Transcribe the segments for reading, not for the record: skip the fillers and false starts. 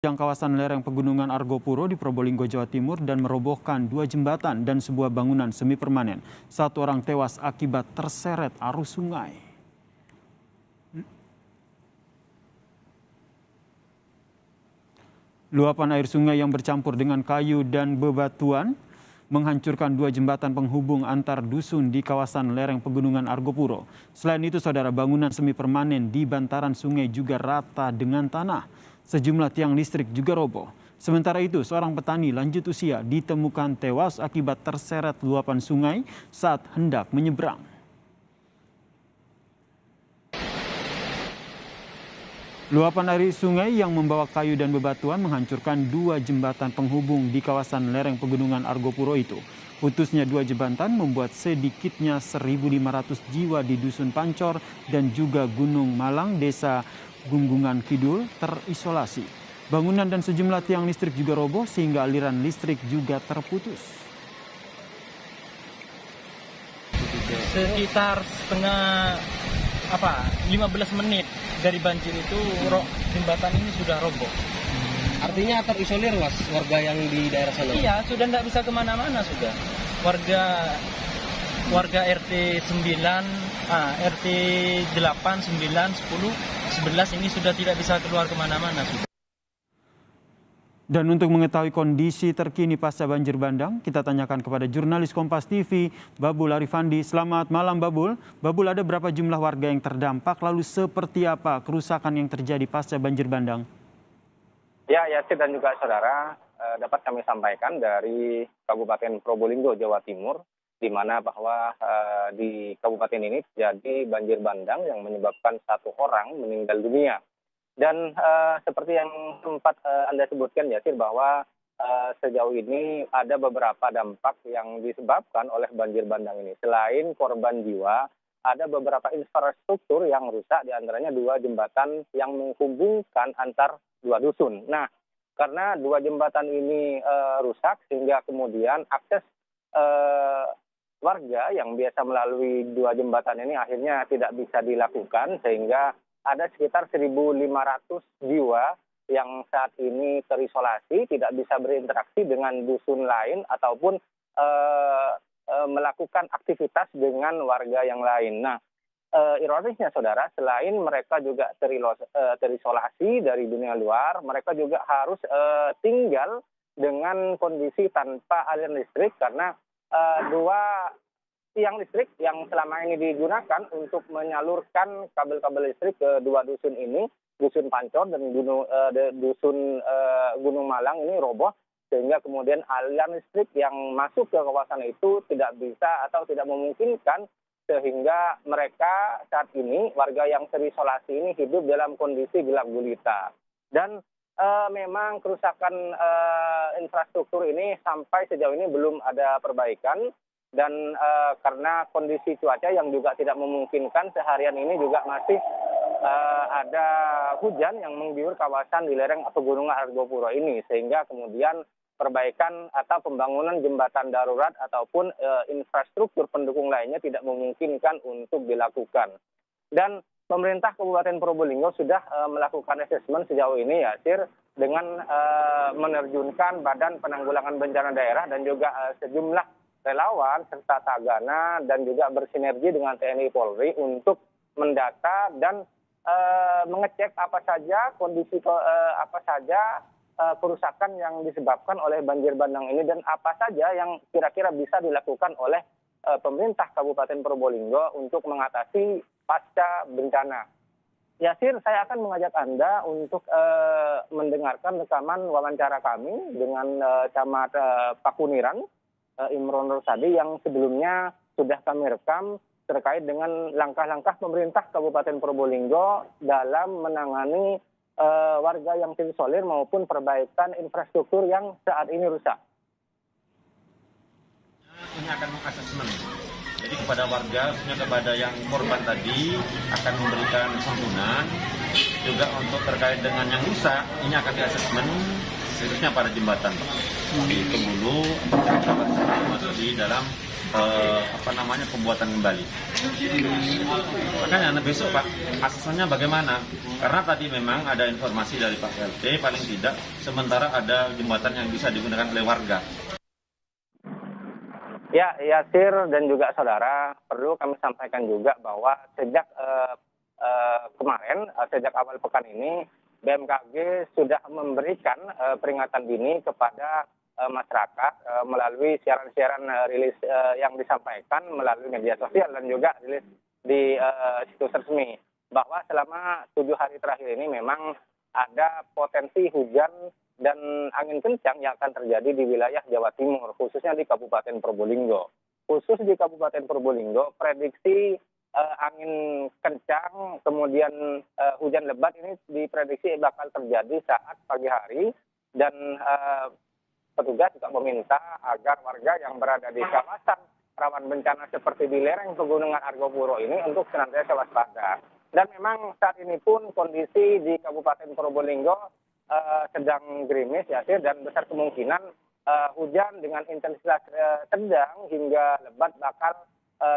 Yang kawasan lereng Pegunungan Argopuro di Probolinggo, Jawa Timur dan merobohkan 2 jembatan dan sebuah bangunan semi permanen. 1 orang tewas akibat terseret arus sungai. Luapan air sungai yang bercampur dengan kayu dan bebatuan menghancurkan 2 jembatan penghubung antar dusun di kawasan lereng Pegunungan Argopuro. Selain itu, saudara, bangunan semi permanen di bantaran sungai juga rata dengan tanah. Sejumlah tiang listrik juga roboh. Sementara itu, seorang petani lanjut usia ditemukan tewas akibat terseret luapan sungai saat hendak menyeberang. Luapan air sungai yang membawa kayu dan bebatuan menghancurkan 2 jembatan penghubung di kawasan lereng Pegunungan Argopuro itu. Putusnya 2 jembatan membuat sedikitnya 1.500 jiwa di Dusun Pancor dan juga Gunung Malang, Desa Gunggungan Kidul terisolasi. Bangunan dan sejumlah tiang listrik juga roboh sehingga aliran listrik juga terputus. Sekitar 15 menit dari banjir itu jembatan ini sudah roboh. Artinya terisolir, Mas, warga yang di daerah sana? Iya, sudah tidak bisa kemana-mana sudah. Warga RT 9, RT 8, 9, 10, 11 ini sudah tidak bisa keluar kemana-mana sudah. Dan untuk mengetahui kondisi terkini pasca banjir bandang, kita tanyakan kepada jurnalis Kompas TV, Babul Arifandi. Selamat malam, Babul. Babul, ada berapa jumlah warga yang terdampak, lalu seperti apa kerusakan yang terjadi pasca banjir bandang? Ya, Yasir dan juga saudara, dapat kami sampaikan dari Kabupaten Probolinggo, Jawa Timur, di mana bahwa di kabupaten ini terjadi banjir bandang yang menyebabkan 1 orang meninggal dunia. Dan seperti yang sempat Anda sebutkan, Yasir, bahwa sejauh ini ada beberapa dampak yang disebabkan oleh banjir bandang ini. Selain korban jiwa, ada beberapa infrastruktur yang rusak, diantaranya 2 jembatan yang menghubungkan antar 2 dusun. Nah, karena 2 jembatan ini rusak, sehingga kemudian akses warga yang biasa melalui 2 jembatan ini akhirnya tidak bisa dilakukan, sehingga ada sekitar 1.500 jiwa yang saat ini terisolasi, tidak bisa berinteraksi dengan dusun lain ataupun melakukan aktivitas dengan warga yang lain. Nah, ironisnya, saudara, selain mereka juga terisolasi dari dunia luar, mereka juga harus tinggal dengan kondisi tanpa aliran listrik karena 2 tiang listrik yang selama ini digunakan untuk menyalurkan kabel-kabel listrik ke 2 dusun ini, Dusun Pancor dan Dusun Gunung Malang ini roboh, sehingga kemudian aliran listrik yang masuk ke kawasan itu tidak bisa atau tidak memungkinkan, sehingga mereka saat ini, warga yang terisolasi ini hidup dalam kondisi gelap gulita. Dan memang kerusakan infrastruktur ini sampai sejauh ini belum ada perbaikan. Dan karena kondisi cuaca yang juga tidak memungkinkan, seharian ini juga masih ada hujan yang mengguyur kawasan di lereng Pegunungan Argopuro ini, sehingga kemudian perbaikan atau pembangunan jembatan darurat ataupun infrastruktur pendukung lainnya tidak memungkinkan untuk dilakukan. Dan pemerintah Kabupaten Probolinggo sudah melakukan asesmen sejauh ini, Yasir, dengan menerjunkan Badan Penanggulangan Bencana Daerah dan juga sejumlah relawan serta tagana dan juga bersinergi dengan TNI Polri untuk mendata dan mengecek apa saja kondisi kerusakan yang disebabkan oleh banjir bandang ini dan apa saja yang kira-kira bisa dilakukan oleh pemerintah Kabupaten Probolinggo untuk mengatasi pasca bencana. Yasir, saya akan mengajak Anda untuk mendengarkan rekaman wawancara kami dengan Camat Pakuniran, Imron Rosadi, yang sebelumnya sudah kami rekam terkait dengan langkah-langkah pemerintah Kabupaten Probolinggo dalam menangani warga yang terisolir maupun perbaikan infrastruktur yang saat ini rusak. Ini akan mengasesmen. Jadi kepada warga, khususnya kepada yang korban tadi, akan memberikan santunan. Juga untuk terkait dengan yang rusak, ini akan diasesmen khususnya pada jembatan. Itu dulu masuk di dalam pembuatan kembali. Makanya besok Pak, asasannya bagaimana? Karena tadi memang ada informasi dari Pak PLT, paling tidak sementara ada jembatan yang bisa digunakan oleh warga. Ya, Yasir dan juga saudara, perlu kami sampaikan juga bahwa sejak kemarin, sejak awal pekan ini, BMKG sudah memberikan peringatan dini kepada masyarakat melalui siaran-siaran rilis yang disampaikan melalui media sosial dan juga rilis di situs resmi, bahwa selama 7 hari terakhir ini memang ada potensi hujan dan angin kencang yang akan terjadi di wilayah Jawa Timur, khususnya di Kabupaten Probolinggo. Khusus di Kabupaten Probolinggo, prediksi angin kencang, kemudian hujan lebat ini diprediksi bakal terjadi saat pagi hari, dan petugas juga meminta agar warga yang berada di kawasan rawan bencana seperti di lereng Pegunungan Argopuro ini untuk senantiasa waspada. Dan memang saat ini pun kondisi di Kabupaten Probolinggo sedang gerimis ya, dan besar kemungkinan hujan dengan intensitas sedang hingga lebat bakal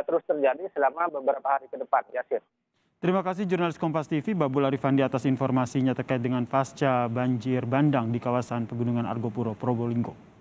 terus terjadi selama beberapa hari ke depan, Yasir. Terima kasih jurnalis Kompas TV Babul Arifandi atas informasinya terkait dengan pasca banjir bandang di kawasan Pegunungan Argopuro, Probolinggo.